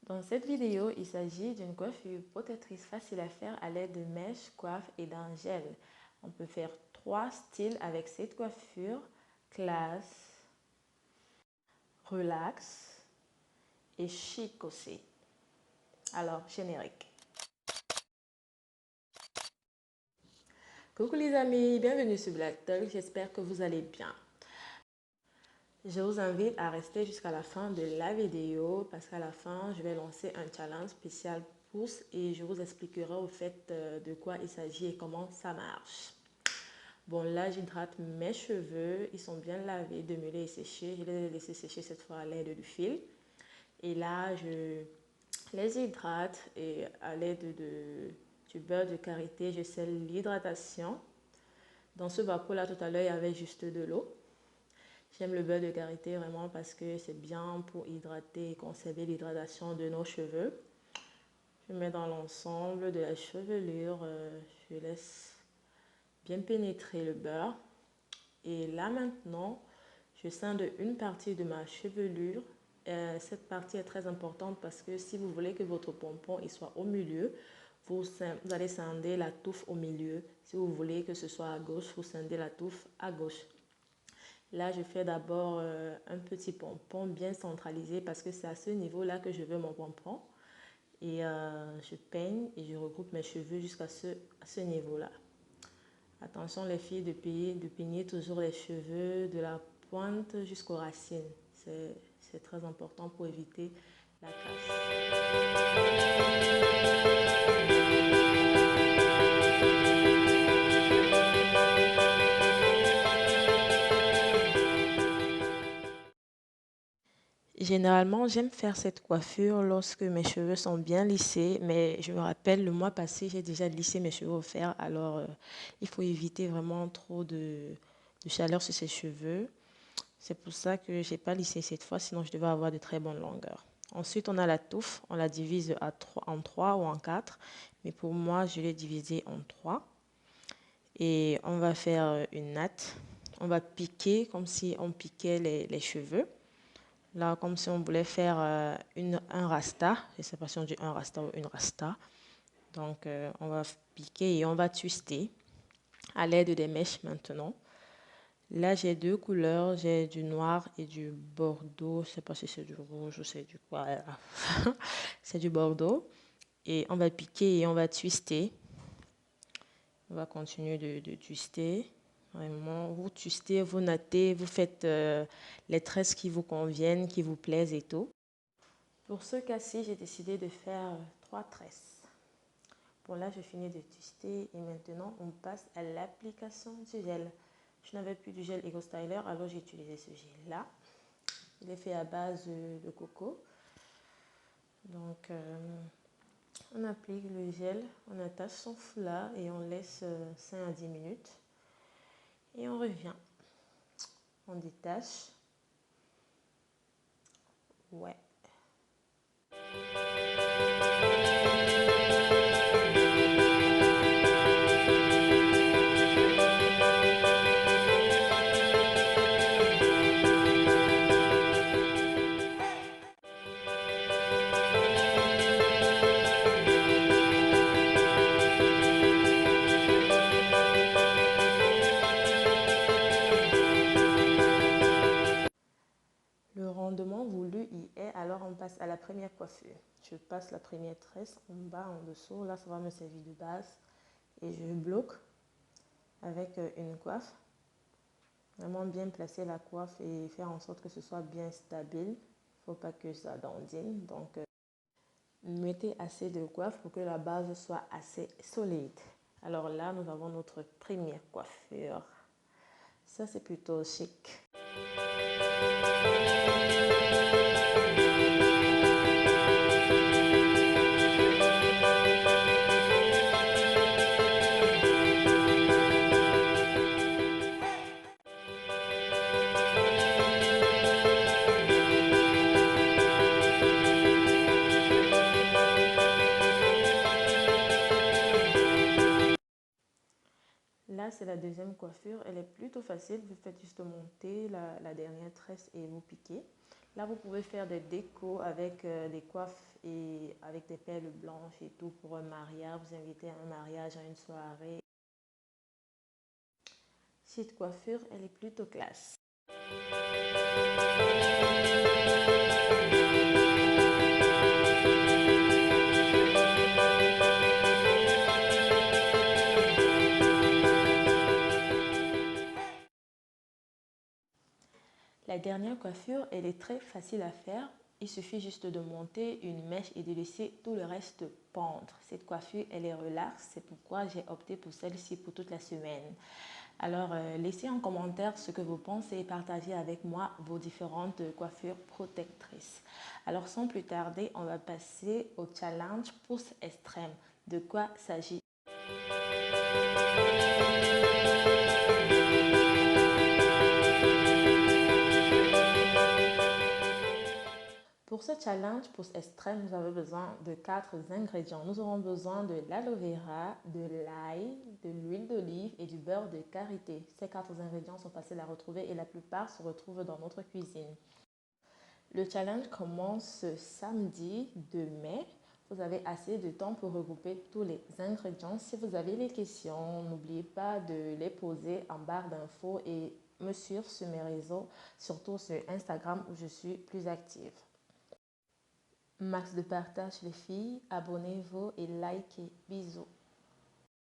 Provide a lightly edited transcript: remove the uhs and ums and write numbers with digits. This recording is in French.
Dans cette vidéo, il s'agit d'une coiffure protectrice facile à faire à l'aide de mèches, coiffes et d'un gel. On peut faire 3 styles avec cette coiffure: classe, relax et chic aussi. Alors, générique. Coucou les amis, bienvenue sur Black Talk, j'espère que vous allez bien. Je vous invite à rester jusqu'à la fin de la vidéo parce qu'à la fin, je vais lancer un challenge spécial pouce et je vous expliquerai au fait de quoi il s'agit et comment ça marche. Bon, là, j'hydrate mes cheveux, ils sont bien lavés, démêlés et séchés. Je les ai laissés sécher cette fois à l'aide du fil. Et là, je les hydrate et à l'aide du beurre de karité, je scelle l'hydratation. Dans ce bas-pot-là, tout à l'heure, il y avait juste de l'eau. J'aime le beurre de karité vraiment parce que c'est bien pour hydrater et conserver l'hydratation de nos cheveux. Je mets dans l'ensemble de la chevelure, je laisse bien pénétrer le beurre. Et là maintenant, je scinde une partie de ma chevelure. Cette partie est très importante parce que si vous voulez que votre pompon il soit au milieu, vous allez scinder la touffe au milieu. Si vous voulez que ce soit à gauche, vous scindez la touffe à gauche. Là, je fais d'abord un petit pompon bien centralisé parce que c'est à ce niveau-là que je veux mon pompon. Et je peigne et je regroupe mes cheveux jusqu'à ce niveau-là. Attention les filles de peigner toujours les cheveux de la pointe jusqu'aux racines. C'est très important pour éviter la casse. Généralement, j'aime faire cette coiffure lorsque mes cheveux sont bien lissés, mais je me rappelle, le mois passé, j'ai déjà lissé mes cheveux au fer, alors il faut éviter vraiment trop de chaleur sur ses cheveux. C'est pour ça que je n'ai pas lissé cette fois, sinon je devais avoir de très bonnes longueurs. Ensuite, on a la touffe, on la divise en 3 ou en 4, mais pour moi, je l'ai divisée en 3. Et on va faire une natte, on va piquer comme si on piquait les cheveux. Là, comme si on voulait faire un rasta. Je ne sais pas si on dit un rasta ou une rasta. Donc, on va piquer et on va twister à l'aide des mèches maintenant. Là, j'ai deux couleurs. J'ai du noir et du bordeaux. Je ne sais pas si c'est du rouge ou c'est du quoi. C'est du bordeaux. Et on va piquer et on va twister. On va continuer de twister. Vraiment, vous twistez, vous nattez, vous faites les tresses qui vous conviennent, qui vous plaisent et tout. Pour ce cas-ci, j'ai décidé de faire 3 tresses. Bon, là, je finis de twister et maintenant, on passe à l'application du gel. Je n'avais plus du gel Ego Styler, alors j'ai utilisé ce gel-là. Il est fait à base de coco. Donc, on applique le gel, on attache son foulard et on laisse 5 à 10 minutes. Et on revient. On détache. Ouais. Le rendement voulu y est, alors on passe à la première coiffure. Je passe la première tresse en bas, en dessous. Là, ça va me servir de base. Et je bloque avec une coiffe. Vraiment bien placer la coiffe et faire en sorte que ce soit bien stable. Il ne faut pas que ça dandine. Donc, mettez assez de coiffe pour que la base soit assez solide. Alors là, nous avons notre première coiffure. Ça, c'est plutôt chic. Là, c'est la deuxième coiffure. Elle est plutôt facile. Vous faites juste monter la dernière tresse et vous piquez. Là, vous pouvez faire des décos avec des coiffes et avec des perles blanches et tout pour un mariage. Vous invitez à un mariage, à une soirée. Cette coiffure, elle est plutôt classe. La dernière coiffure, elle est très facile à faire. Il suffit juste de monter une mèche et de laisser tout le reste pendre. Cette coiffure, elle est relaxe. C'est pourquoi j'ai opté pour celle-ci pour toute la semaine. Alors, laissez en commentaire ce que vous pensez et partagez avec moi vos différentes coiffures protectrices. Alors, sans plus tarder, on va passer au challenge pouce extrême. De quoi s'agit-il? Pour ce challenge pouce extrême, nous avons besoin de 4 ingrédients. Nous aurons besoin de l'aloe vera, de l'ail, de l'huile d'olive et du beurre de karité. Ces 4 ingrédients sont faciles à retrouver et la plupart se retrouvent dans notre cuisine. Le challenge commence samedi 2 mai. Vous avez assez de temps pour regrouper tous les ingrédients. Si vous avez des questions, n'oubliez pas de les poser en barre d'infos et me suivre sur mes réseaux, surtout sur Instagram où je suis plus active. Max de partage les filles, abonnez-vous et likez. Bisous.